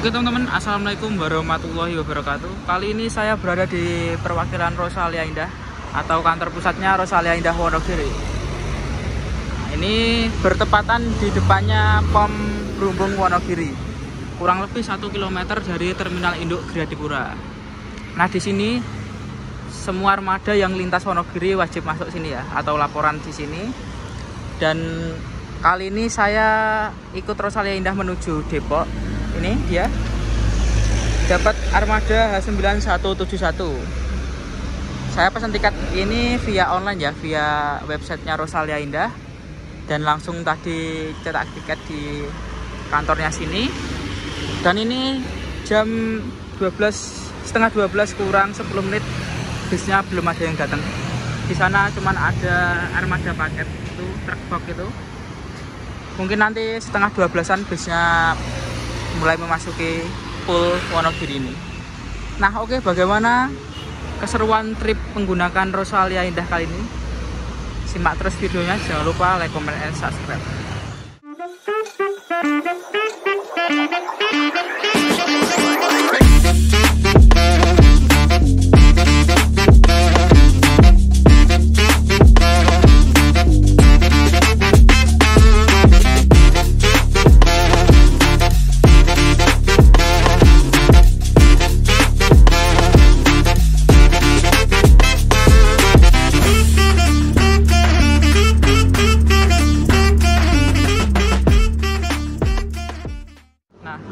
Oke teman-teman, assalamualaikum warahmatullahi wabarakatuh. Kali ini saya berada di perwakilan Rosalia Indah atau kantor pusatnya Rosalia Indah Wonogiri. Nah, ini bertepatan di depannya POM Brumbung Wonogiri, kurang lebih 1 km dari Terminal Induk Gradipura. Nah, di sini semua armada yang lintas Wonogiri wajib masuk sini ya, atau laporan di sini. Dan kali ini saya ikut Rosalia Indah menuju Depok. Ini dia dapat armada H9171. Saya pesan tiket ini via online ya, via websitenya Rosalia Indah, dan langsung tadi cetak tiket di kantornya sini. Dan ini jam setengah 12 kurang 10 menit, bisnya belum ada yang datang. Di sana cuman ada armada paket itu, truk box itu. Mungkin nanti setengah 12-an bisnya mulai memasuki pool Wonogiri ini. Nah, oke, bagaimana keseruan trip menggunakan Rosalia Indah kali ini? Simak terus videonya, jangan lupa like, comment, and subscribe.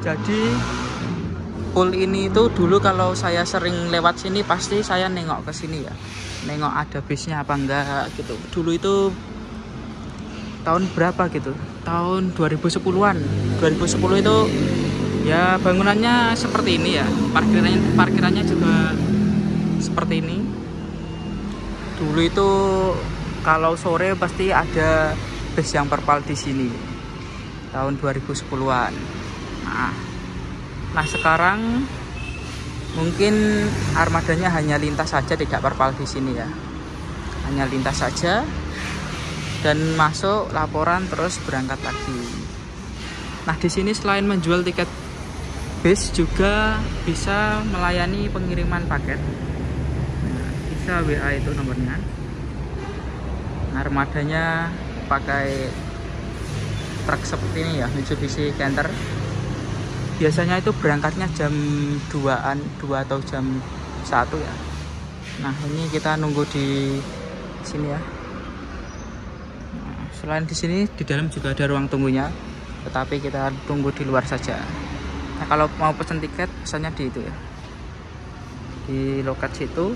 Jadi pool ini itu dulu kalau saya sering lewat sini pasti saya nengok ke sini ya, nengok ada bisnya apa enggak gitu. Dulu itu tahun berapa gitu, tahun 2010-an. 2010 itu ya bangunannya seperti ini ya, parkirannya juga seperti ini. Dulu itu kalau sore pasti ada bis yang perpal di sini tahun 2010-an. Nah, sekarang mungkin armadanya hanya lintas saja, tidak perpal di sini ya, hanya lintas saja dan masuk laporan terus berangkat lagi. Nah, di sini selain menjual tiket bis juga bisa melayani pengiriman paket. Nah, bisa WA itu nomornya. Armadanya pakai truk seperti ini ya, Mitsubishi Canter. Biasanya itu berangkatnya jam 2 atau jam 1 ya. Nah, ini kita nunggu di sini ya. Nah, selain di sini, di dalam juga ada ruang tunggunya, tetapi kita tunggu di luar saja. Nah, kalau mau pesan tiket, pesannya di itu ya, di loket situ,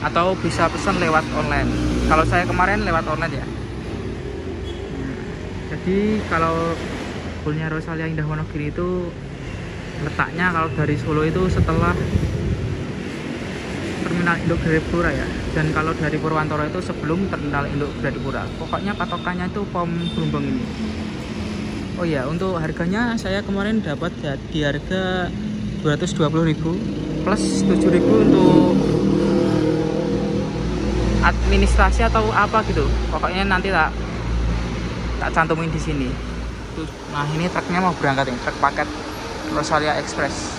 atau bisa pesan lewat online. Kalau saya kemarin lewat online ya. Jadi kalau poolnya Rosalia Indah Wonogiri itu letaknya kalau dari Solo itu setelah Terminal Induk Gradipura ya, dan kalau dari Purwantoro itu sebelum Terminal Induk Gradipura. Pokoknya patokannya itu POM Brumbung ini. Oh ya, untuk harganya saya kemarin dapat ya, di harga 220.000 plus 7.000 untuk administrasi atau apa gitu. Pokoknya nanti tak cantumin di sini. Nah, ini truknya mau berangkat nih, truk paket Rosalia Express.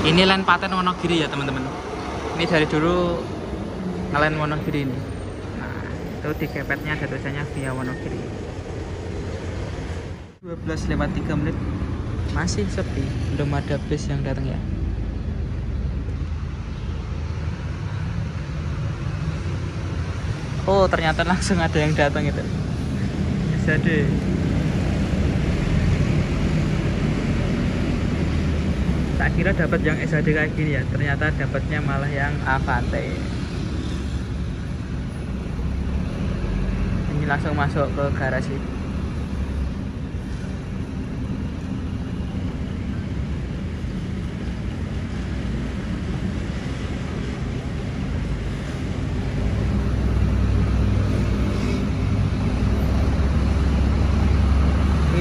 Ini line paten Wonogiri ya teman-teman. Ini dari dulu ngelain Wonogiri ini. Nah, itu di kepetnya ada tulisannya via Wonogiri. 12:03 menit, masih sepi, belum ada bis yang datang ya. Oh, ternyata langsung ada yang datang itu. Jadi tak kira dapat yang SHD kayak gini ya, ternyata dapatnya malah yang Avante. Ini langsung masuk ke garasi.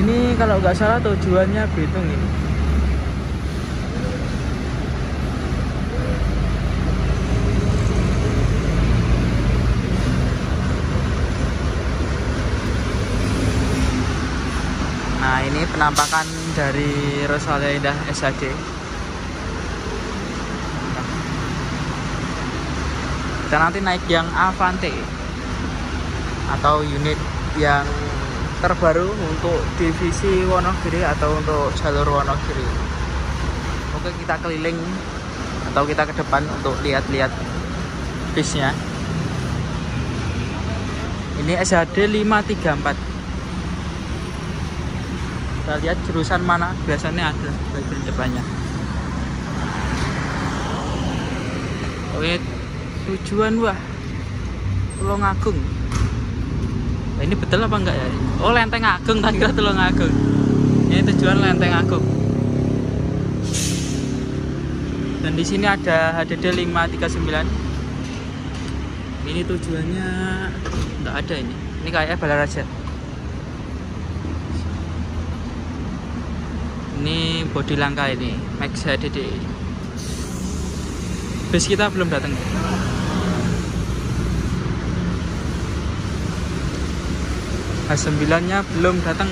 Ini kalau nggak salah tujuannya Bitung ini. Ini penampakan dari Rosalia Indah SHD. Kita nanti naik yang Avante atau unit yang terbaru untuk divisi Wonogiri atau untuk jalur Wonogiri. Oke, kita keliling atau kita ke depan untuk lihat-lihat bisnya. Ini SHD 534. Kita lihat jurusan mana biasanya ada bagian depannya. Oke, tujuan wah Tulungagung. Nah, ini betul apa enggak ya? Oh, Lenteng Agung, tak kira Tulungagung. Ini tujuan Lenteng Agung. Dan di sini ada HDD 539. Ini tujuannya enggak ada ini. Ini kayak Balaraja. Ini bodi langka ini, Max HDD. Bis kita belum datang. H9 nya belum datang.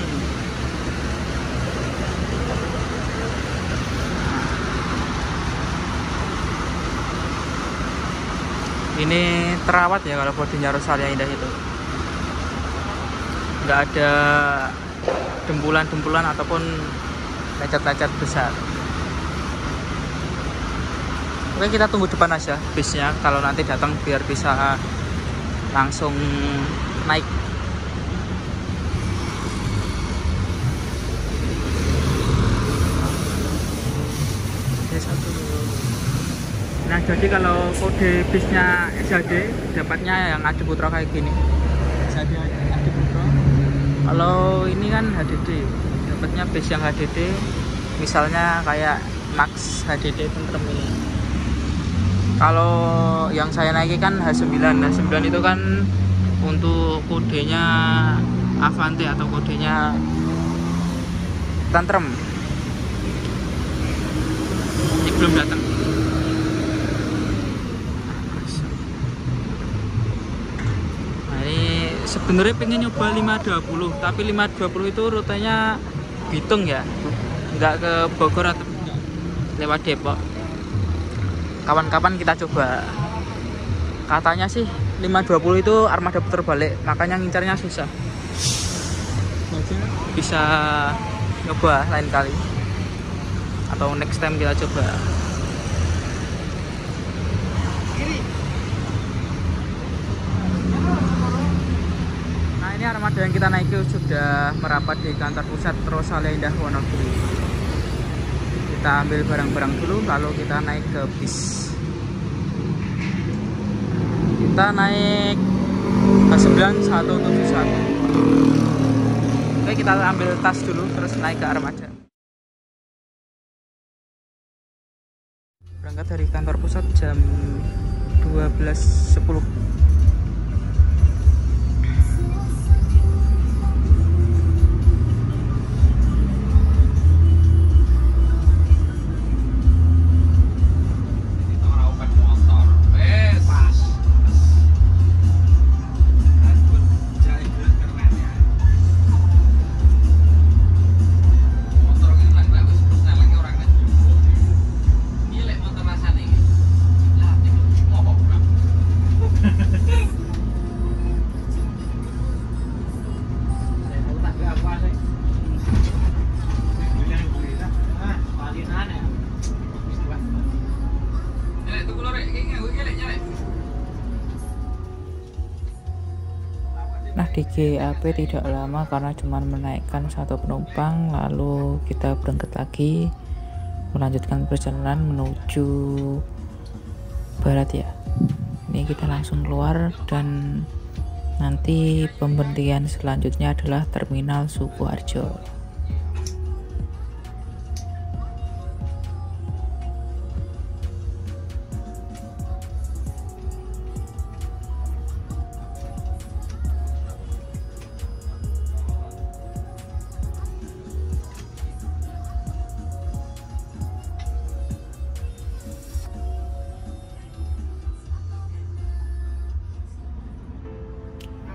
Ini terawat ya kalau bodinya Rosalia Indah itu. Nggak ada dempulan-dempulan ataupun lecet-lecet besar. Oke, kita tunggu depan aja bisnya, kalau nanti datang biar bisa langsung naik. Nah, jadi kalau kode bisnya SHD dapatnya yang Adi Putra kayak gini. SHD Adi Putra. Kalau ini kan HDD, dapatnya bis yang HDD, misalnya kayak Max HDD Tentrem ini. Kalau yang saya naiki kan H9. H9 itu kan untuk kodenya Avante atau kodenya Tentrem. Ini belum datang. Nah, ini sebenarnya pengen nyoba 520, tapi 520 itu rutenya Bitung ya, nggak ke Bogor atau lewat Depok. Kawan-kawan kita coba. Katanya sih 520 itu armada putar balik, makanya ngincarnya susah. Bisa nyoba lain kali atau next time kita coba. Nah, ini armada yang kita naiki sudah merapat di kantor pusat Rosalia Indah Wonogiri. Kita ambil barang-barang dulu lalu kita naik ke bis. Kita naik H9 171. Oke, kita ambil tas dulu terus naik ke armada. Berangkat dari kantor pusat jam 12.10. Nah, di GAP tidak lama karena cuma menaikkan satu penumpang, lalu kita berangkat lagi melanjutkan perjalanan menuju barat ya. Ini kita langsung keluar dan nanti pemberhentian selanjutnya adalah Terminal Sukoharjo.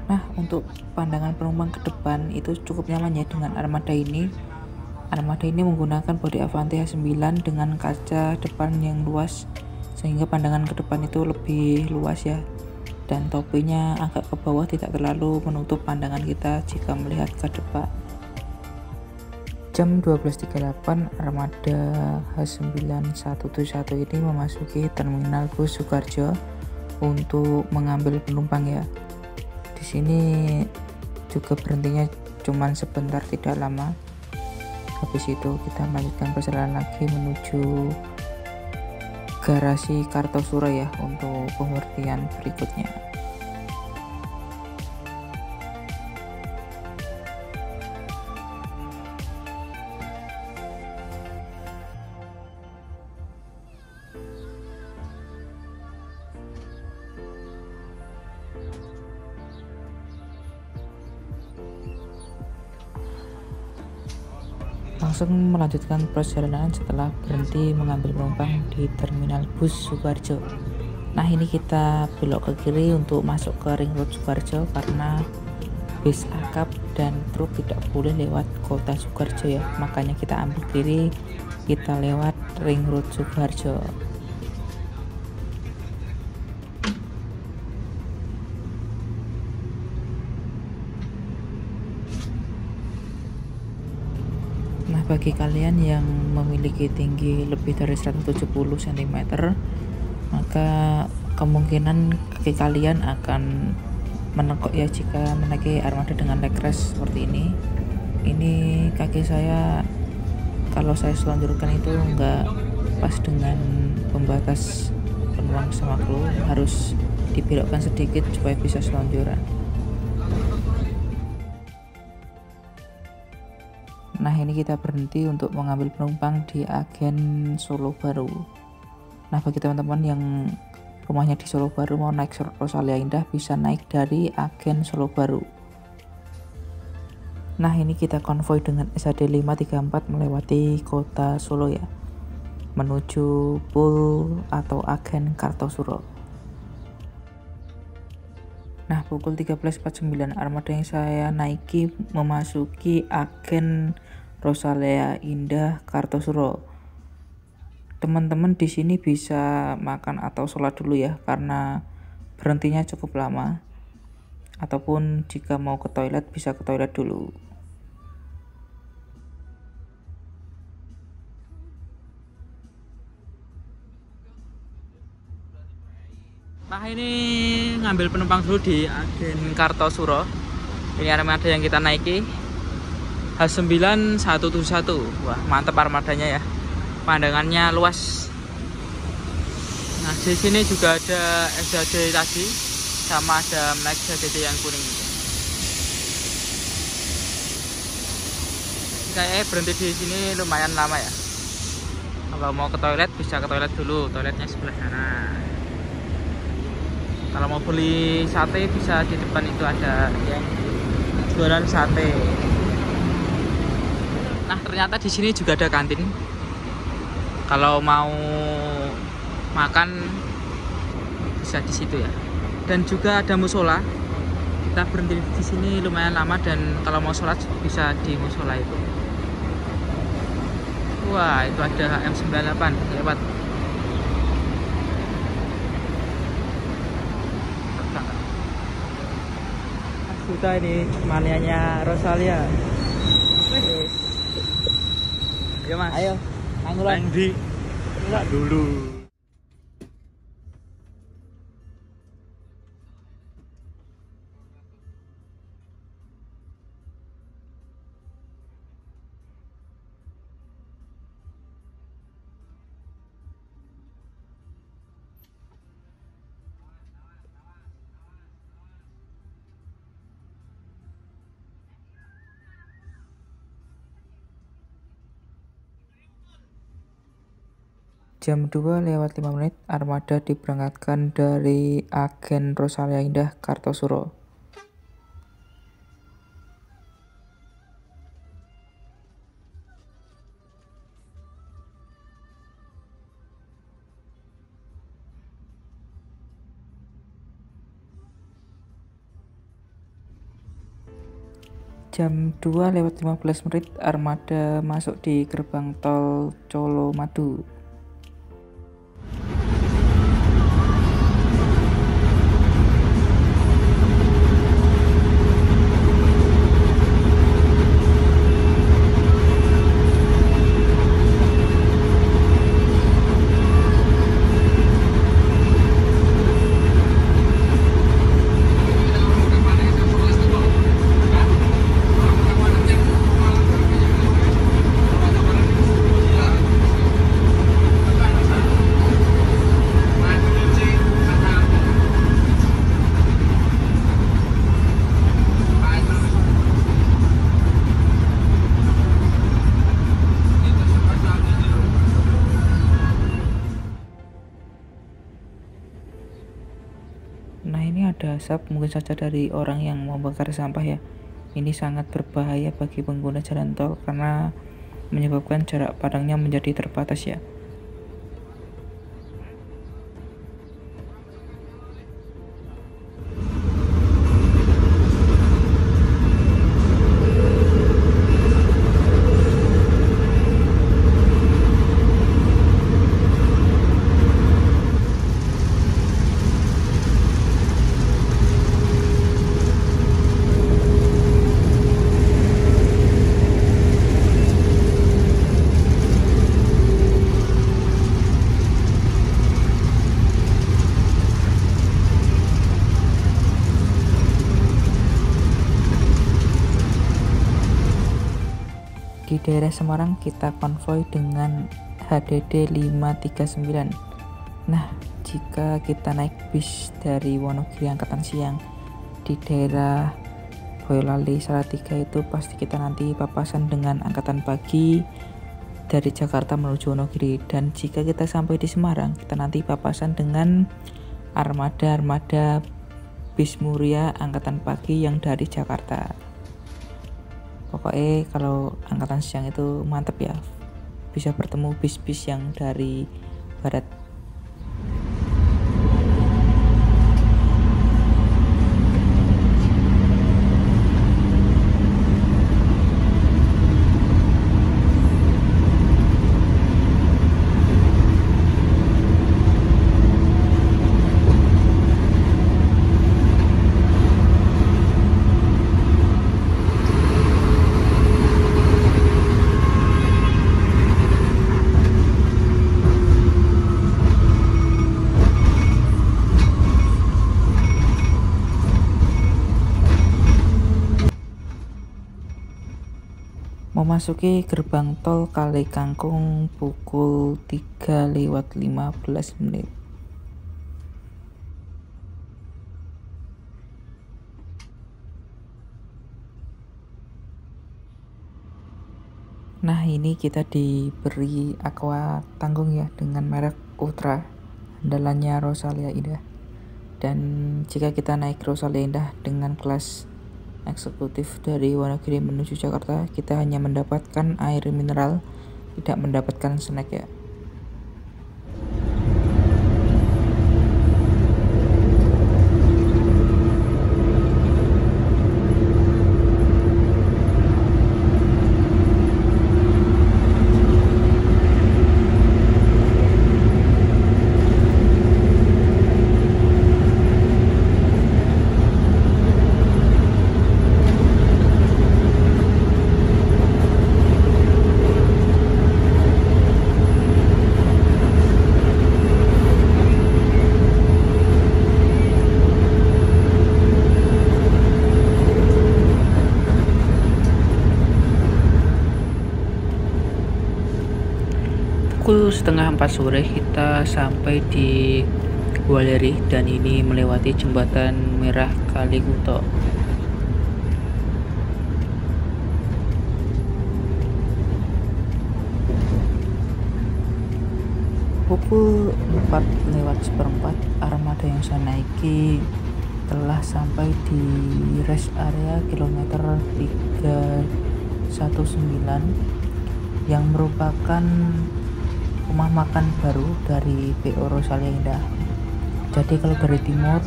Nah, untuk pandangan penumpang ke depan itu cukup nyaman ya dengan armada ini. Armada ini menggunakan bodi Avanti H9 dengan kaca depan yang luas sehingga pandangan ke depan itu lebih luas ya, dan topinya agak ke bawah, tidak terlalu menutup pandangan kita jika melihat ke depan. Jam 12.38 Armada H9171 ini memasuki terminal bus Sukoharjo untuk mengambil penumpang ya. Di sini juga berhentinya cuman sebentar, tidak lama. Habis itu kita melanjutkan perjalanan lagi menuju garasi Kartosuro ya untuk pengertian berikutnya. Langsung melanjutkan perjalanan setelah berhenti mengambil penumpang di terminal bus Sukoharjo. Nah, ini kita belok ke kiri untuk masuk ke ring road Sukoharjo karena bis akap dan truk tidak boleh lewat kota Sukoharjo ya, makanya kita ambil kiri, kita lewat ring road Sukoharjo. Nah, bagi kalian yang memiliki tinggi lebih dari 170 cm, maka kemungkinan kaki kalian akan menekuk ya jika menaiki armada dengan leg rest seperti ini. Ini kaki saya kalau saya selonjorkan itu enggak pas dengan pembatas penumpang sama kru, harus dibelokkan sedikit supaya bisa selonjoran. Nah, ini kita berhenti untuk mengambil penumpang di agen Solo Baru. Nah, bagi teman-teman yang rumahnya di Solo Baru mau naik Rosalia Indah, bisa naik dari agen Solo Baru. Nah, ini kita konvoi dengan SAD 534 melewati kota Solo ya, menuju pool atau agen Kartosuro. Nah, pukul 13.49 armada yang saya naiki memasuki agen Rosalia Indah Kartosuro. Teman-teman di sini bisa makan atau sholat dulu ya, karena berhentinya cukup lama. Ataupun jika mau ke toilet bisa ke toilet dulu. Nah, ini ngambil penumpang dulu di agen Kartosuro. Ini armada yang kita naiki H9171. Wah, mantap armadanya ya, pandangannya luas. Nah, di sini juga ada SJD tadi, sama ada Max SJD yang kuning. Kayaknya berhenti di sini lumayan lama ya. Kalau mau ke toilet bisa ke toilet dulu, toiletnya sebelah sana. Kalau mau beli sate bisa di depan itu ada yang jualan sate. Nah, ternyata di sini juga ada kantin. Kalau mau makan bisa di situ ya. Dan juga ada musola. Kita berhenti di sini lumayan lama, dan kalau mau sholat bisa di musola itu. Wah, itu ada HM98 lewat. Kita ini manianya Rosalia. Yes. Ayo Mas. Ayo. Anggulan. Di. Enggak dulu. Jam 2:05 armada diberangkatkan dari agen Rosalia Indah Kartosuro. jam 2:15 armada masuk di gerbang tol Colomadu. Nah, ini ada asap mungkin saja dari orang yang membakar sampah ya. Ini sangat berbahaya bagi pengguna jalan tol karena menyebabkan jarak pandangnya menjadi terbatas ya. Di daerah Semarang kita konvoy dengan HDD 539. Nah, jika kita naik bis dari Wonogiri angkatan siang di daerah Boyolali Salatiga itu pasti kita nanti papasan dengan angkatan pagi dari Jakarta menuju Wonogiri. Dan jika kita sampai di Semarang, kita nanti papasan dengan armada bis Muria angkatan pagi yang dari Jakarta. Pokoknya kalau angkatan siang itu mantep ya, bisa bertemu bis-bis yang dari barat. Memasuki gerbang tol Kali Kangkung pukul 3:15. Nah, ini kita diberi aqua tanggung ya dengan merek Ultra, andalannya Rosalia Indah. Dan jika kita naik Rosalia Indah dengan kelas eksekutif dari Wonogiri menuju Jakarta, kita hanya mendapatkan air mineral, tidak mendapatkan snack ya. Pukul 3:30 sore kita sampai di Gualeri dan ini melewati jembatan merah Kali Kuto. Pukul 4:04 armada yang saya naiki telah sampai di rest area kilometer 319 yang merupakan rumah makan baru dari PO Rosalia Indah. Jadi kalau dari timur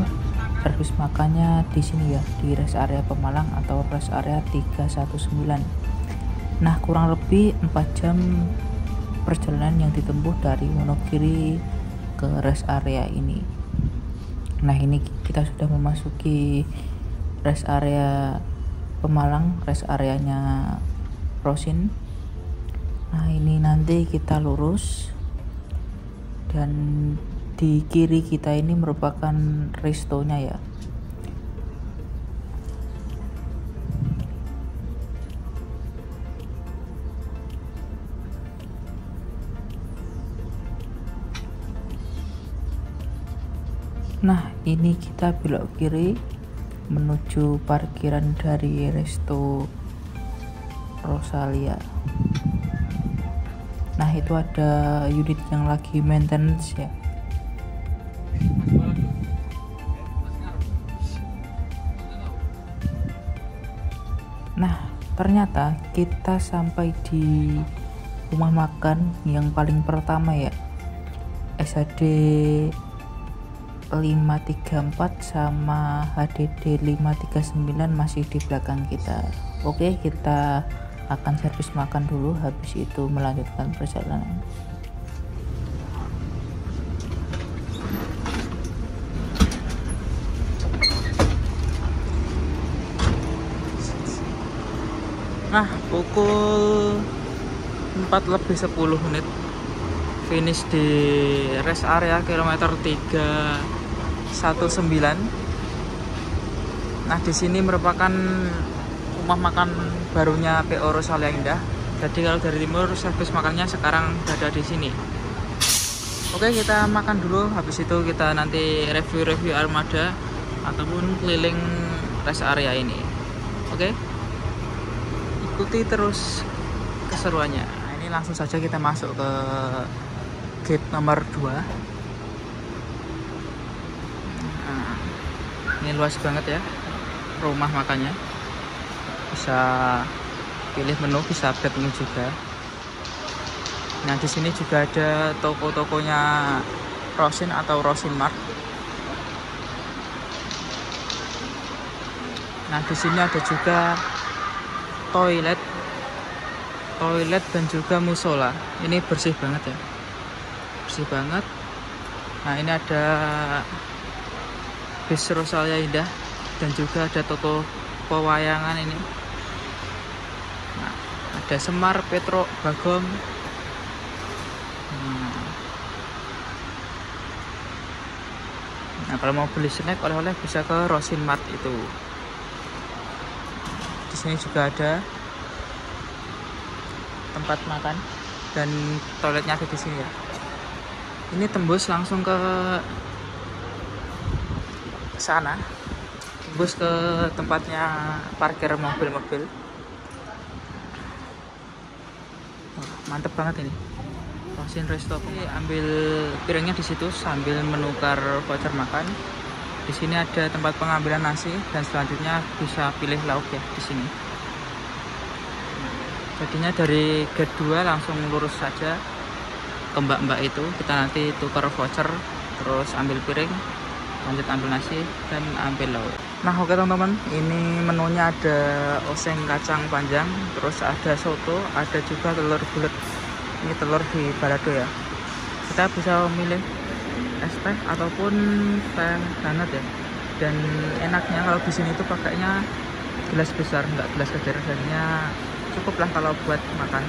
servis makannya di sini ya, di rest area Pemalang atau rest area 319. Nah, kurang lebih 4 jam perjalanan yang ditempuh dari Wonogiri ke rest area ini. Nah, ini kita sudah memasuki rest area Pemalang, rest areanya Rosin. Nah, ini nanti kita lurus dan di kiri kita ini merupakan restonya ya. Nah, ini kita belok kiri menuju parkiran dari Resto Rosalia. Nah, itu ada unit yang lagi maintenance ya. Nah, ternyata kita sampai di rumah makan yang paling pertama ya, SHD 534 sama HDD 539 masih di belakang kita. Oke, kita akan servis makan dulu, habis itu melanjutkan perjalanan. Nah, pukul 4:10 finish di rest area kilometer 319. Nah, di sini merupakan rumah makan barunya PO Rosalia Indah. Jadi kalau dari timur servis makannya sekarang berada di sini. Oke, kita makan dulu, habis itu kita nanti review armada ataupun keliling rest area ini. Oke, ikuti terus keseruannya. Nah, ini langsung saja kita masuk ke gate nomor 2. Nah, ini luas banget ya rumah makannya, bisa pilih menu, bisa update menu juga. Nah, di sini juga ada toko-tokonya Rosin atau Rosin Mart. Nah, di sini ada juga toilet dan juga musola. Ini bersih banget ya, bersih banget. Nah, ini ada bis Rosalia Indah dan juga ada toko pewayangan ini. Nah, ada Semar, Petro, Bagong. Nah, kalau mau beli snack oleh-oleh bisa ke Rosin Mart itu. Di sini juga ada tempat makan dan toiletnya ada di sini ya. Ini tembus langsung ke sana, tembus ke tempatnya parkir mobil-mobil. Mantep banget ini Rosin Resto. Ambil piringnya di situ sambil menukar voucher makan. Di sini ada tempat pengambilan nasi dan selanjutnya bisa pilih lauk ya di sini. Jadinya dari gate 2 langsung lurus saja ke mbak-mbak itu, kita nanti tukar voucher, terus ambil piring, lanjut ambil nasi dan ambil lauk. Nah, oke teman-teman, ini menunya ada oseng kacang panjang, terus ada soto, ada juga telur bulat. Ini telur di balado ya. Kita bisa memilih es teh ataupun teh hangat ya. Dan enaknya kalau di sini tuh pakainya gelas besar, nggak gelas kecil. Jadinya cukup lah kalau buat makan,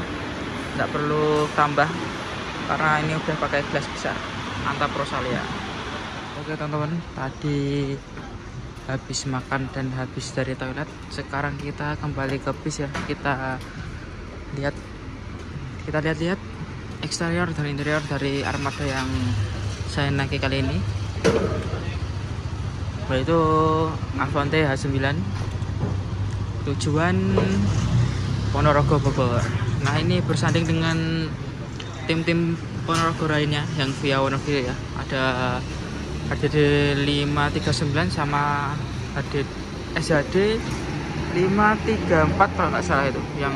nggak perlu tambah karena ini udah pakai gelas besar. Mantap Rosalia. Oke teman-teman, tadi habis makan dan habis dari toilet, sekarang kita kembali ke bis ya. Kita lihat eksterior dan interior dari armada yang saya naiki kali ini, yaitu Avante H9 tujuan Ponorogo Bogor. Nah, ini bersanding dengan tim-tim Ponorogo lainnya yang via Wonogiri ya. Ada HDD 539 sama SHD 534 kalau nggak salah, itu yang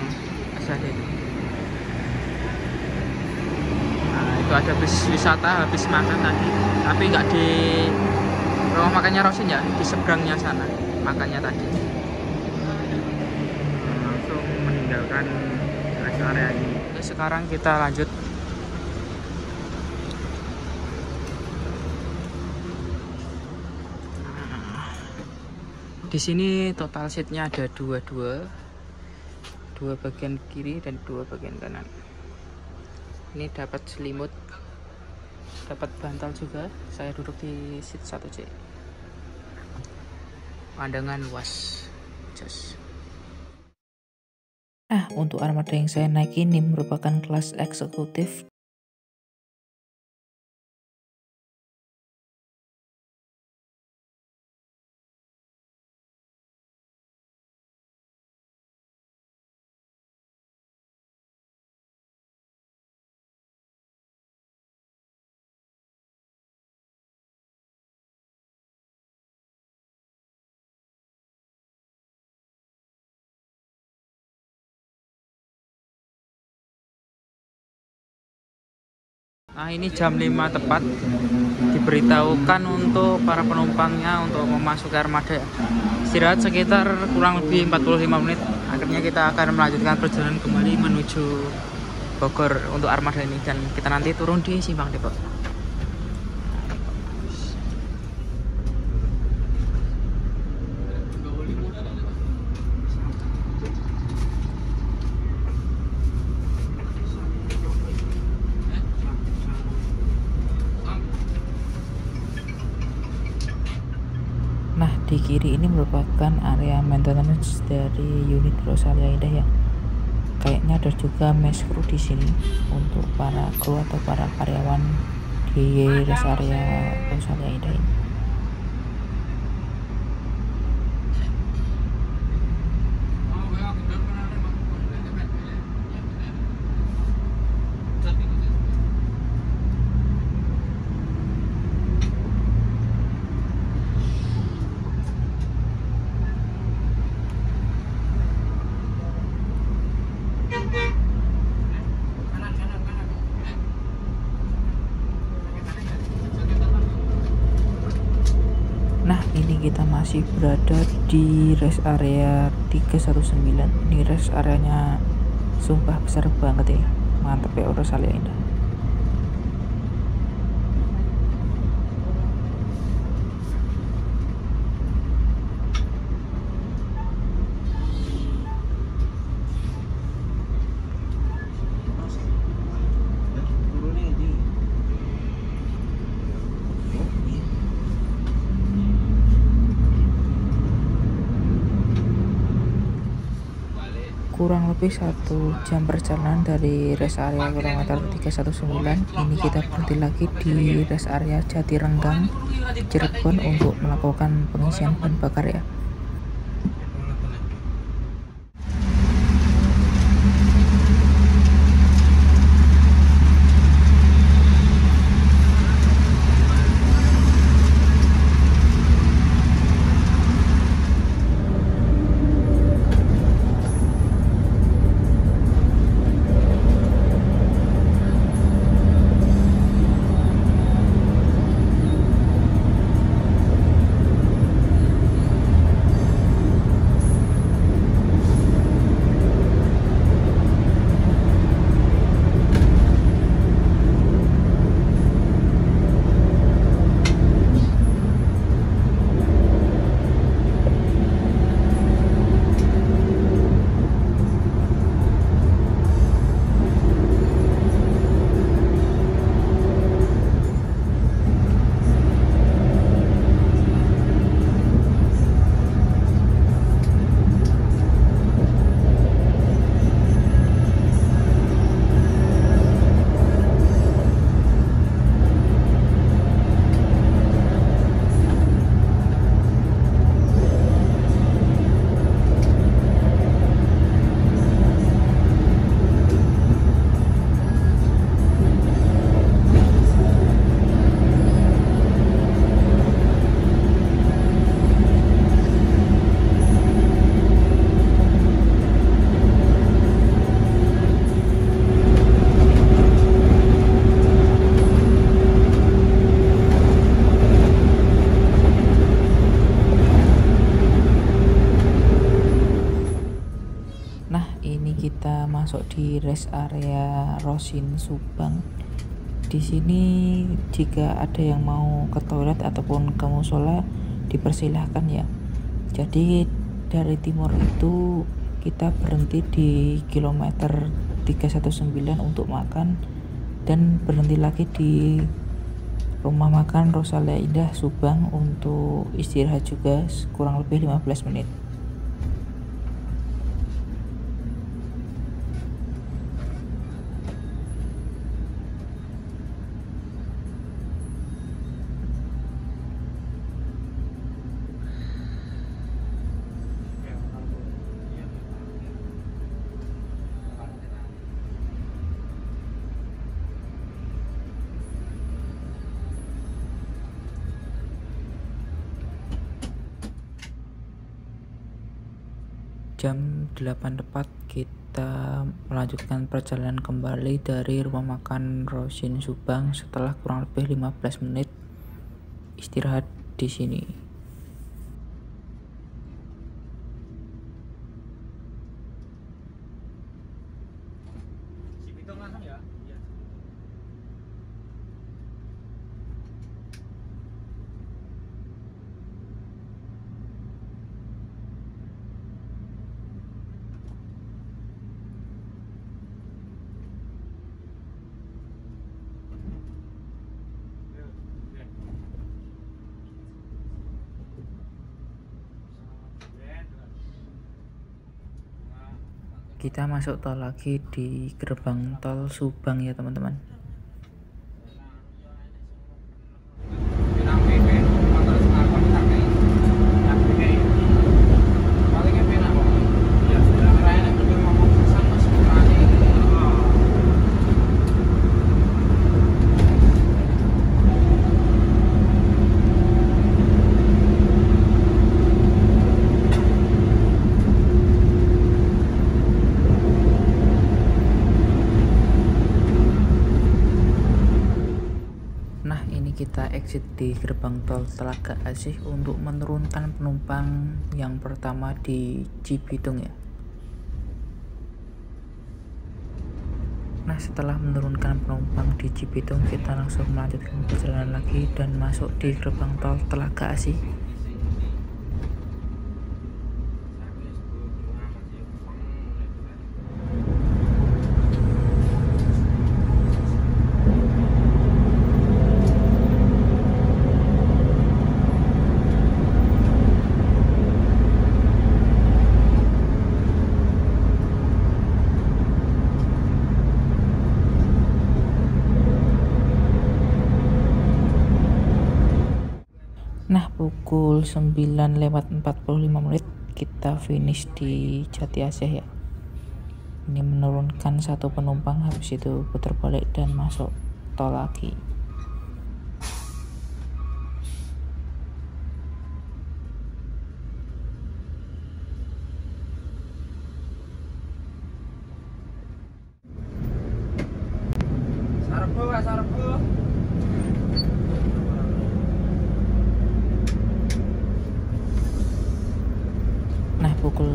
SHD itu. Nah, itu ada bis wisata habis makan tadi, tapi nggak di rumah makannya Rosin ya, di seberangnya sana makannya tadi. Langsung meninggalkan rest area ini. Oke, sekarang kita lanjut. Di sini total seatnya ada dua bagian kiri dan dua bagian kanan. Ini dapat selimut, dapat bantal juga. Saya duduk di seat 1C. Pandangan luas, jos. Nah, untuk armada yang saya naik ini merupakan kelas eksekutif. Nah, ini jam 5 tepat diberitahukan untuk para penumpangnya untuk memasuki armada. Istirahat sekitar kurang lebih 45 menit. Akhirnya kita akan melanjutkan perjalanan kembali menuju Bogor untuk armada ini, dan kita nanti turun di Simpang Depok. Nah, di kiri ini merupakan area maintenance dari unit Rosalia Indah ya. Kayaknya ada juga mesh crew di sini untuk para kru atau para karyawan di rest area Rosalia Indah ini. Nah, ini kita masih berada di rest area 319. Ini rest areanya sumpah besar banget ya. Mantap ya Rosalia Indah. Kurang lebih 1 jam perjalanan dari rest area kilometer 319. Ini kita berhenti lagi di rest area Jatirenggang, Cirebon untuk melakukan pengisian bahan bakar ya. masuk di rest area Rosin Subang. Di sini jika ada yang mau ke toilet ataupun ke musola dipersilahkan ya. Jadi dari timur itu kita berhenti di kilometer 319 untuk makan dan berhenti lagi di rumah makan Rosalia Indah Subang untuk istirahat juga kurang lebih 15 menit. Jam 8 tepat kita melanjutkan perjalanan kembali dari rumah makan Rosin Subang setelah kurang lebih 15 menit istirahat di sini. Kita masuk tol lagi di gerbang tol Subang ya teman-teman. Kita exit di gerbang tol Telaga Asih untuk menurunkan penumpang yang pertama di Cibitung ya. Nah, setelah menurunkan penumpang di Cibitung, kita langsung melanjutkan perjalanan lagi dan masuk di gerbang tol Telaga Asih. Nah, pukul 9:45 kita finish di Jati Asih ya. Ini menurunkan satu penumpang, habis itu putar balik dan masuk tol lagi. Sarbo. Nah, pukul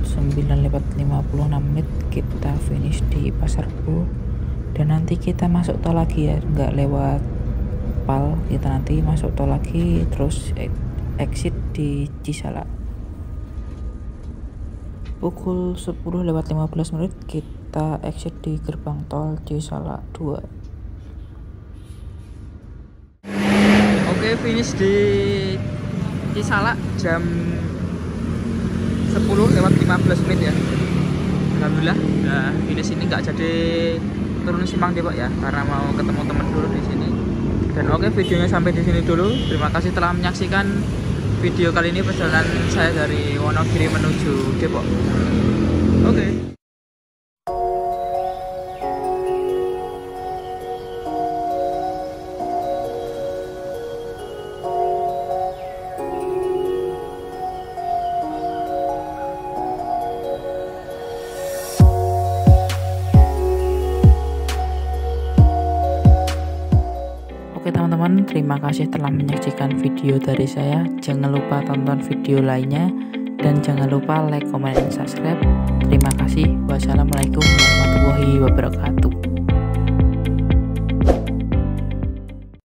9:56 kita finish di Pasar Rebo dan nanti kita masuk tol lagi ya, nggak lewat Pal, kita nanti masuk tol lagi terus exit di Cisalak. Pukul 10:15 kita exit di gerbang tol Cisalak 2. Oke, finish di Cisalak jam 10:15 ya. Alhamdulillah udah finish. Ini nggak jadi turun Simpang Depok ya, karena mau ketemu teman dulu di sini. Dan oke, videonya sampai di sini dulu. Terima kasih telah menyaksikan video kali ini, perjalanan saya dari Wonogiri menuju Depok. Oke. Oke teman-teman, terima kasih telah menyaksikan video dari saya. Jangan lupa tonton video lainnya dan jangan lupa like, comment, dan subscribe. Terima kasih. Wassalamualaikum warahmatullahi wabarakatuh.